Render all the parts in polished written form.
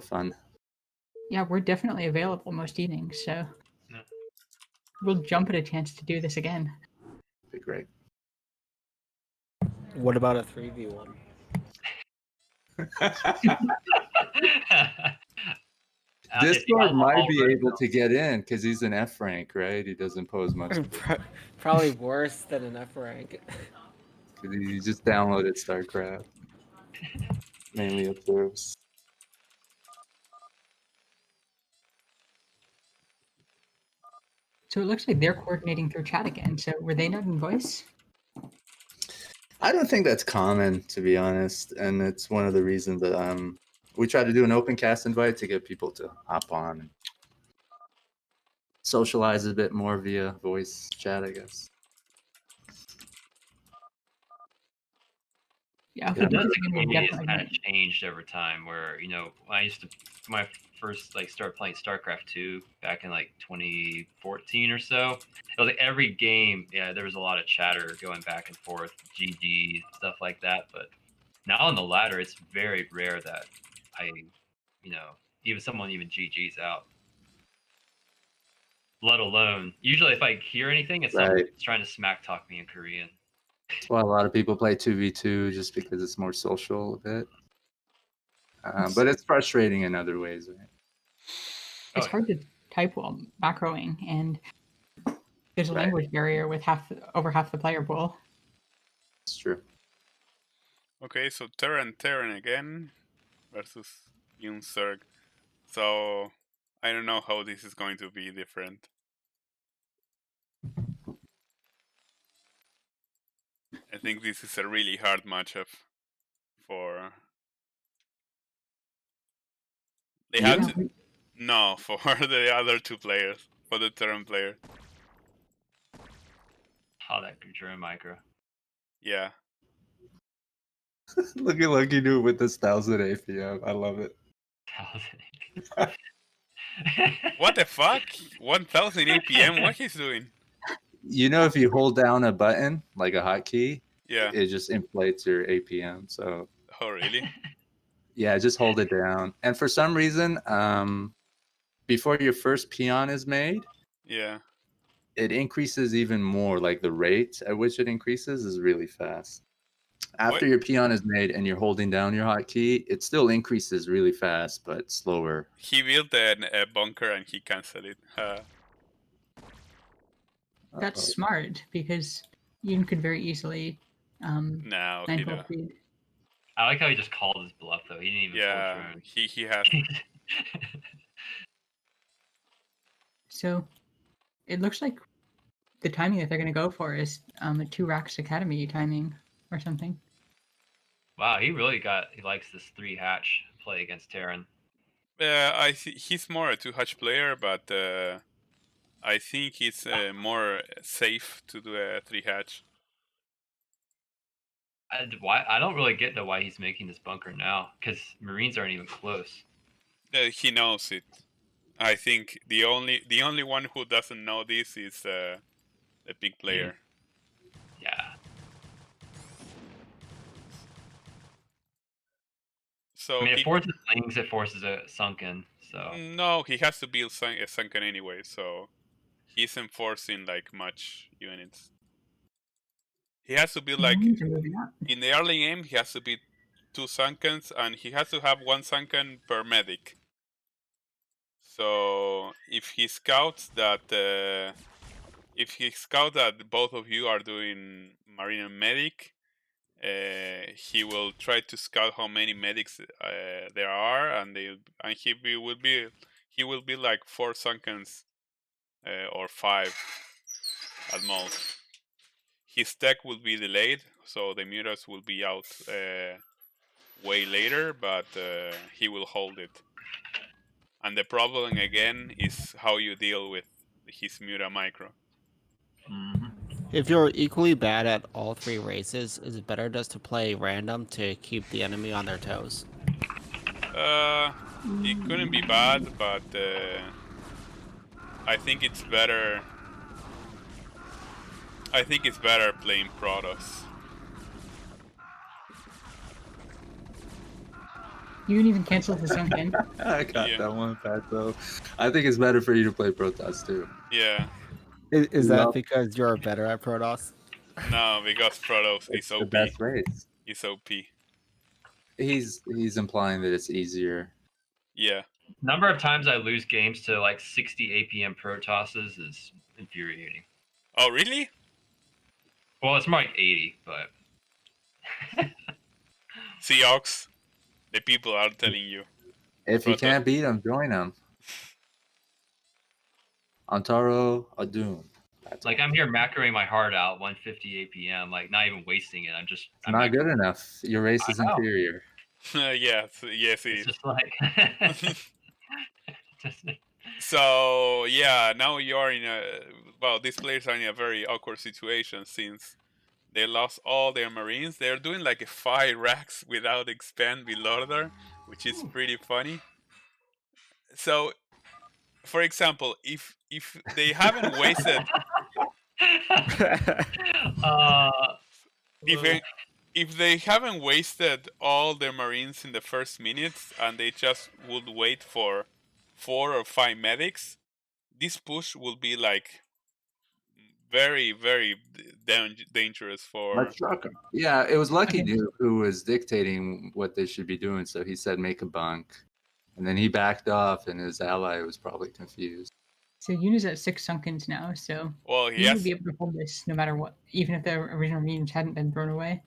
of fun. Yeah, we're definitely available most evenings, so Yeah. we'll jump at a chance to do this again. Be great. What about a 3v1? Discord might be able to get in because he's an F rank, right? He doesn't pose much. Probably worse than an F rank. Because he just downloaded StarCraft. Mainly observes. So it looks like they're coordinating through chat again. So were they not in voice? I don't think that's common, to be honest, and it's one of the reasons that we try to do an open cast invite to get people to hop on and socialize a bit more via voice chat, I guess. Yeah, The community has kind of changed over time. Where when I used to my first start playing StarCraft 2 back in 2014 or so, it was like every game, there was a lot of chatter going back and forth, GG stuff like that. But now on the ladder, it's very rare that even someone GG's out. Let alone usually if I hear anything, it's someone trying to smack talk me in Korean. That's why a lot of people play 2v2 just because it's more social a bit. But it's frustrating in other ways, right? It's hard to type while macroing, and there's a language barrier with over half the player pool. It's true. Okay, so Terran again versus Yoon. So I don't know how this is going to be different. I think this is a really hard matchup for. They have to. No, for the other two players, for the Terran player. Oh, that German micro. Yeah. Look at LuckyNoob with this 1000 APM. I love it. 1000 What the fuck? 1000 APM? What he's doing? If you hold down a button, like a hotkey, yeah, it just inflates your APM. So. Oh, really? Yeah, just hold it down. And for some reason, before your first peon is made, it increases even more. Like the rate at which it increases is really fast. After your peon is made and you're holding down your hotkey, it still increases really fast, but slower. He built a bunker and he canceled it. That's smart because Yoon could very easily. No, he don't. I like how he just called his bluff though. He didn't even. Yeah, he has. So, it looks like the timing that they're going to go for is a 2 Racks Academy timing or something. Wow, he likes this 3 hatch play against Terran. I see he's more a 2 hatch player, but I think it's more safe to do a 3 hatch. I don't really get why he's making this bunker now, because Marines aren't even close. He knows it. I think the only one who doesn't know this is the big player. Yeah. So it forces things. It forces a sunken. So no, he has to build a sunken anyway. So he's enforcing much units. He has to build in the early game. He has to build 2 sunkens, and he has to have 1 sunken per medic. So if he scouts that both of you are doing marine and medic, he will try to scout how many medics there are, and he will be 4 sunkens or 5 at most. His tech will be delayed, so the mutas will be out way later, but he will hold it. And the problem again is how you deal with his muta micro. If you're equally bad at all 3 races, is it better just to play random to keep the enemy on their toes? It couldn't be bad, but I think it's better. I think it's better playing Protoss. You didn't even cancel the sunken. I got that one, Pato. I think it's better for you to play Protoss too. Yeah. Is that because you're better at Protoss? No, because Protoss is the OP. best race. He's OP. He's implying that it's easier. Yeah. Number of times I lose games to like 60 APM Protosses is infuriating. Oh, really? Well, it's more like 80, but... Seahawks, the people are telling you. If you can't beat them, join them. Antaro Adun. Like, I'm here macroing my heart out, 150 APM, like, not even wasting it. It's not good enough. Your race is inferior. Yes, it is. Just like... So, yeah, now you're in a... Well, these players are in a very awkward situation since they lost all their Marines. They're doing like 5 racks without expand below there, which is pretty funny. So, for example, if they haven't wasted... if they haven't wasted all their Marines in the first minutes and they just would wait for 4 or 5 medics, this push will be like very, very dangerous for... Yeah, it was LuckyNoob who was dictating what they should be doing, so he said make a bunk. And then he backed off, and his ally was probably confused. So Yoon is at 6 sunkens now, so he would be able to hold this no matter what, even if the original Marines hadn't been thrown away.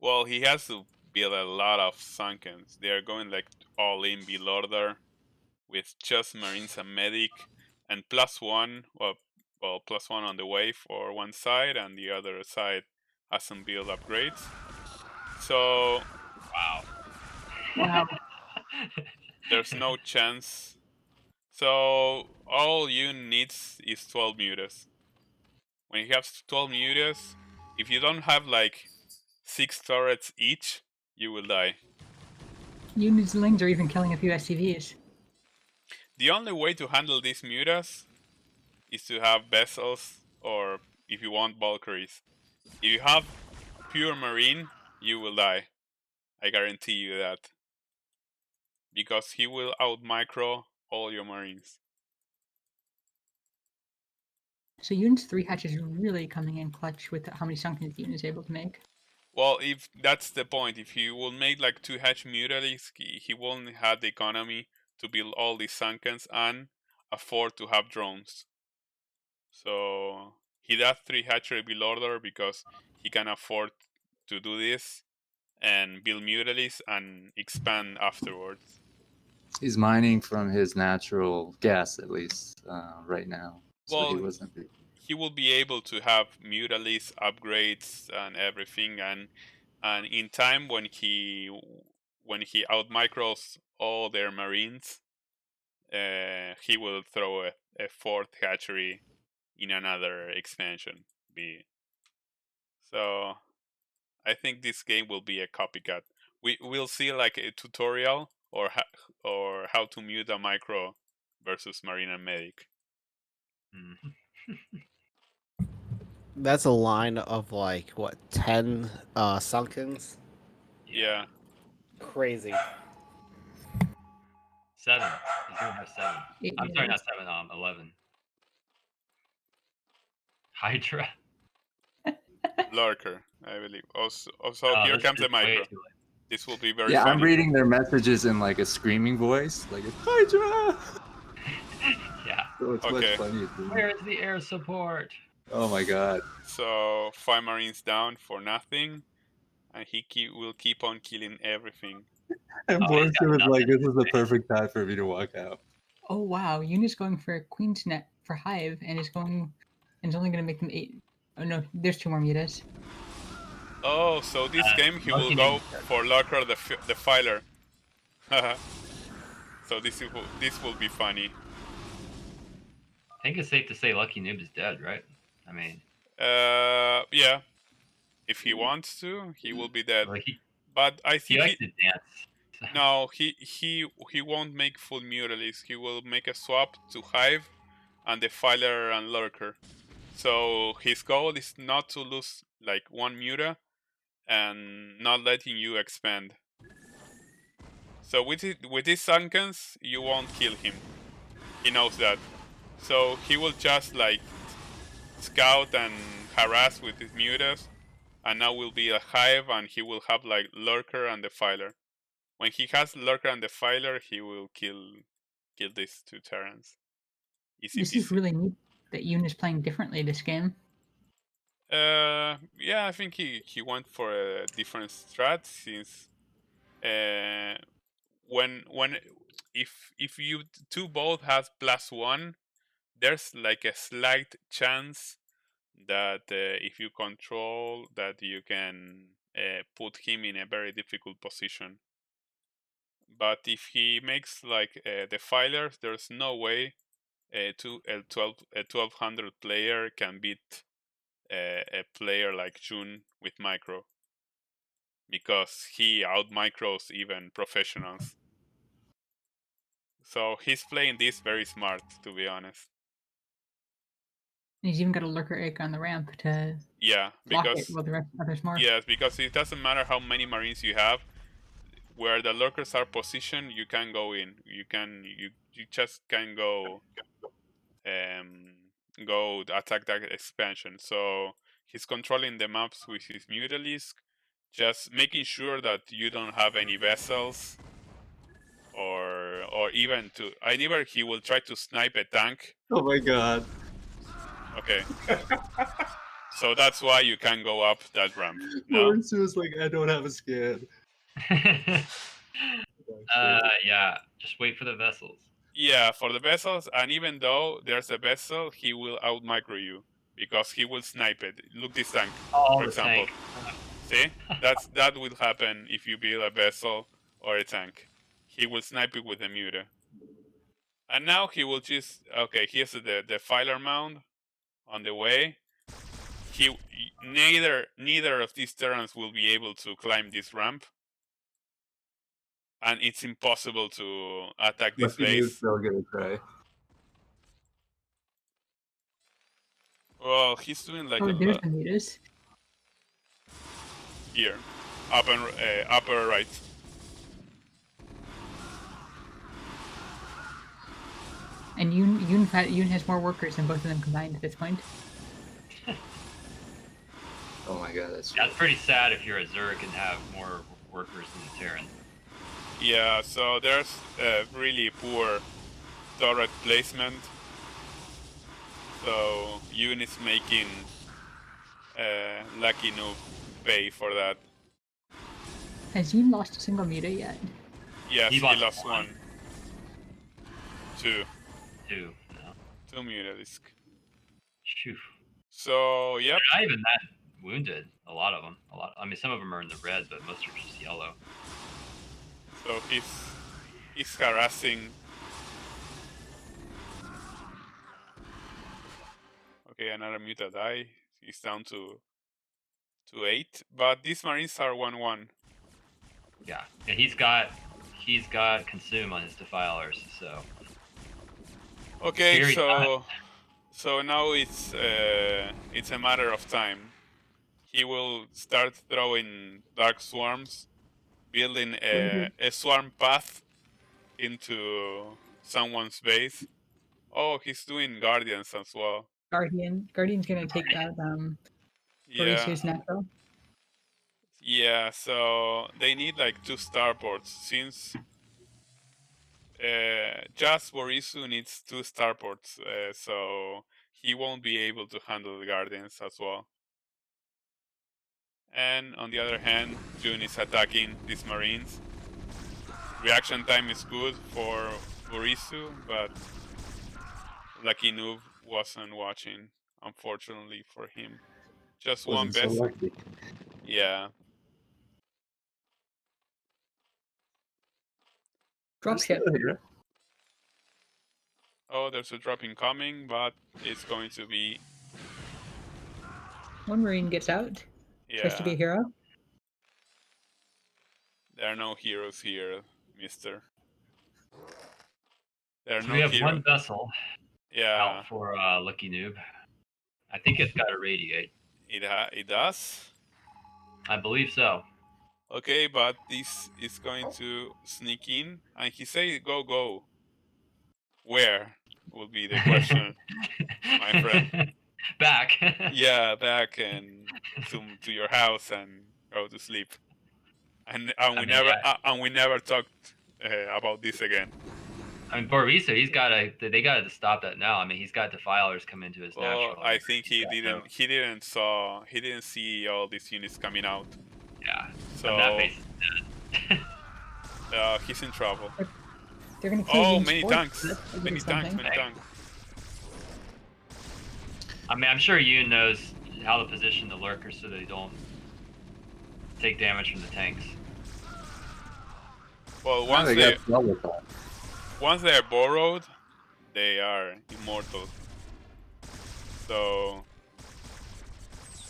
Well, he has to build a lot of sunkens. They are going like all in below there with just Marines and Medic and +1, well, +1 on the way for one side, and the other side has some build upgrades. So, wow. There's no chance. So all Yoon needs is 12 mutas. When he has 12 mutas, if you don't have like 6 turrets each, you will die. Yoon's lings are even killing a few SCVs. The only way to handle these mutas is to have vessels, or if you want, Valkyries. If you have pure Marine, you will die. I guarantee you that. Because he will out-micro all your Marines. So Yoon's 3 hatches is really coming in clutch with how many sunkens Yoon is able to make. Well, if that's the point, if he will make like 2 hatch mutalies, he won't have the economy to build all these sunkens and afford to have drones. So he does 3 hatchery build order because he can afford to do this and build mutalies and expand afterwards. He's mining from his natural gas, at least right now. So Well, he wasn't. He will be able to have mutalies, upgrades, and everything, and in time when he outmicros all their Marines, he will throw a 4th hatchery in another expansion. So I think this game will be a copycat. We'll see like a tutorial or how to mute a micro versus Marine and Medic. That's a line of like what, 10 sunkens? Yeah. Crazy. 7. He's gonna have 7. I'm sorry, not 7. 11. Hydra. Lurker, I believe. Also here comes the micro. This will be very funny. I'm reading their messages in like a screaming voice, like Hydra. Yeah. So it's much funnier. Where is the air support? Oh my god. So 5 Marines down for nothing, and he will keep on killing everything. And Borsu was like, this is the perfect time for me to walk out. Oh wow, Yoon is going for Queen's Net for Hive and is only going to make them 8. Oh no, there's 2 more mutas. Oh, so this game he will go for Lurker the Filer. So this will be funny. I think it's safe to say LuckyNoob is dead, right? I mean, yeah. If he wants to, he will be dead. But I think he likes to dance. No, he won't make full mutalies. He will make a swap to Hive and the Filer and Lurker. So his goal is not to lose like 1 muta and not letting you expand. So with these Sunkens, you won't kill him. He knows that. So he will just like scout and harass with his mutas, and now will be a hive, and he will have like Lurker and Defiler. When he has Lurker and Defiler, he will kill these two Terrans. Easy This peasy. is really neat that Yoon is playing differently this game. Yeah, I think he went for a different strat since when if you two both has +1, there's like a slight chance that if you control that you can put him in a very difficult position. But if he makes like the filer, there's no way a 1200 player can beat a player like Yoon with micro, because he out micros even professionals. So he's playing this very smart, to be honest. And he's even got a lurker egg on the ramp to block it while the rest others mark. Yes, because it doesn't matter how many marines you have. Where the lurkers are positioned, you can go in. You just can go go attack that expansion. So he's controlling the maps with his Mutalisk, just making sure that you don't have any vessels, or even either he will try to snipe a tank. Oh my god. Okay. So that's why you can go up that ramp. No? Borsu is like, I don't have a scan. Yeah, just wait for the vessels. Yeah, for the vessels, and even though there's a vessel, he will out micro you because he will snipe it. Look this tank, for example. See, that will happen if you build a vessel or a tank. He will snipe it with a muta. And now he will just here's the filer mound on the way. Neither of these Terrans will be able to climb this ramp, and it's impossible to attack this base. Still gonna try. Well, he's doing like there's the mutas. Here, upper right. And Yoon has more workers than both of them combined at this point. Oh my god, that's pretty sad if you're a Zerg and have more workers than the Terran. Yeah, so there's really poor turret placement. So Yoon is making LuckyNoob pay for that. Has Yoon lost a single muta yet? Yes, he lost one. Two. Two. No. Two Mutalisk. Phew. So, yep. They're not even that wounded. A lot of them. I mean, some of them are in the red, but most are just yellow. So he's harassing. Okay, another muta die. He's down to 8. But these marines are 1-1. Yeah, and he's got consume on his defilers, so. Okay, so now it's a matter of time. He will start throwing dark swarms, building a swarm path into someone's base. Oh, he's doing guardians as well. Guardian's gonna take out Borisu's natural. Yeah, so they need like 2 starports since JustBorisu needs 2 starports, so he won't be able to handle the guardians as well. And on the other hand, Yoon is attacking these marines. Reaction time is good for Borisu, but LuckyNoob wasn't watching, unfortunately for him. Just one vessel. So yeah. Drop ship. Oh, there's a drop incoming, but it's going to be... One marine gets out. Yeah. Tries to be a hero. There are no heroes here, mister. There are no we have heroes. one vessel out for LuckyNoob. I think it's got a radiate. It does? I believe so. Okay, but this is going to sneak in, and he say, "Go, go." Where will be the question, my friend? Back. Yeah, back and to your house and go to sleep. And we never talked about this again. I mean, Borisa, they gotta stop that now. I mean, he's got defilers come into his natural. I think he didn't see all these units coming out. Yeah. So that base is dead. He's in trouble. They're gonna kill many tanks. Many tanks. I mean, I'm sure Yoon knows how to position the lurkers so they don't take damage from the tanks. Well, once they are borrowed, they are immortal. So.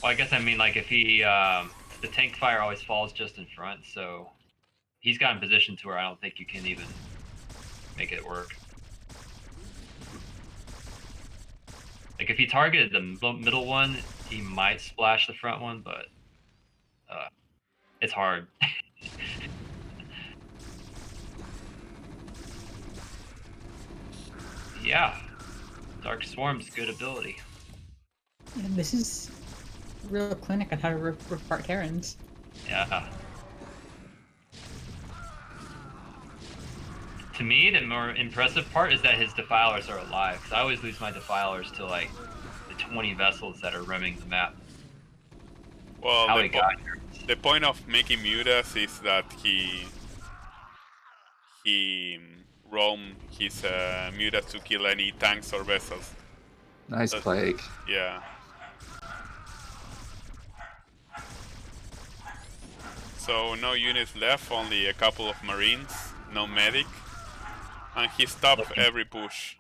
Well, I guess I mean, like, if he the tank fire always falls just in front, so he's got in position to where I don't think you can even make it work. Like, if he targeted the middle one, he might splash the front one, but it's hard. Yeah, Dark Swarm's good ability. Yeah, this is a real clinic on how to rip apart Terrans. Yeah. To me, the more impressive part is that his defilers are alive. Because I always lose my defilers to like the 20 vessels that are roaming the map. Well, the point of making mutas is that he roam his mutas to kill any tanks or vessels. Nice plague. Yeah. So no units left, only a couple of marines, no medic, and he stopped every push.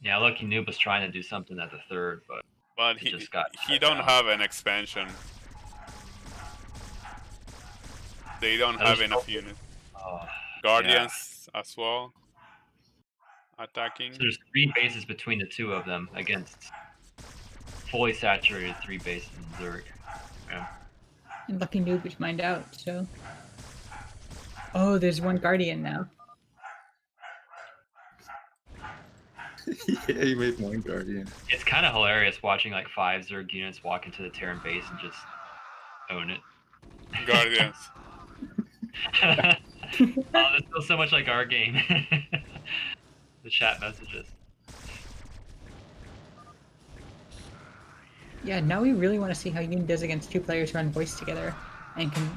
Yeah, LuckyNoob was trying to do something at the third, but he don't have an expansion. They don't have enough units. Guardians as well. Attacking. So there's 3 bases between the 2 of them against fully saturated 3 bases in Zerg. Yeah. And LuckyNoob is mined out, so. Oh, there's one Guardian now. Yeah, he made one Guardian. It's kind of hilarious watching like 5 Zerg units walk into the Terran base and just own it. Guardians. Oh, this feels so much like our game. The chat messages. Yeah, now we really want to see how Yoon does against 2 players who run voice together and can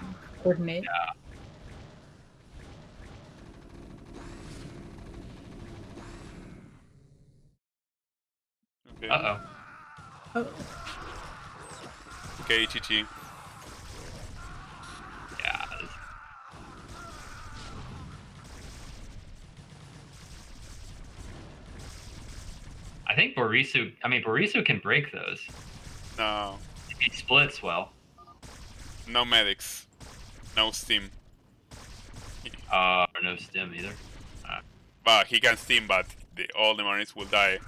coordinate. Yeah. Okay. Uh-oh. Oh. Okay, GG. Yeah. I think Borisa can break those. No. He splits well. No medics. No steam. No stim either. But he can steam, but all the marines will die.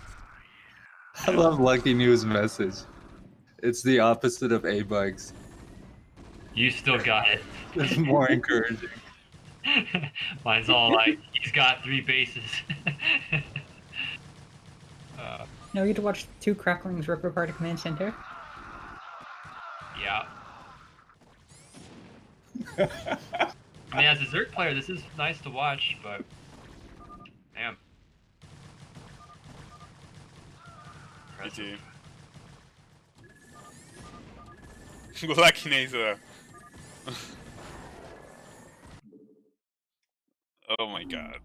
I love LuckyNoob's message. It's the opposite of A-Bugs. You still got it. It's more encouraging. Mine's all like, he's got 3 bases. Now we get to watch 2 cracklings rip apart a command center. Yeah. I mean, as a Zerg player, this is nice to watch, but damn. GG. Lucky Naser. Oh my god.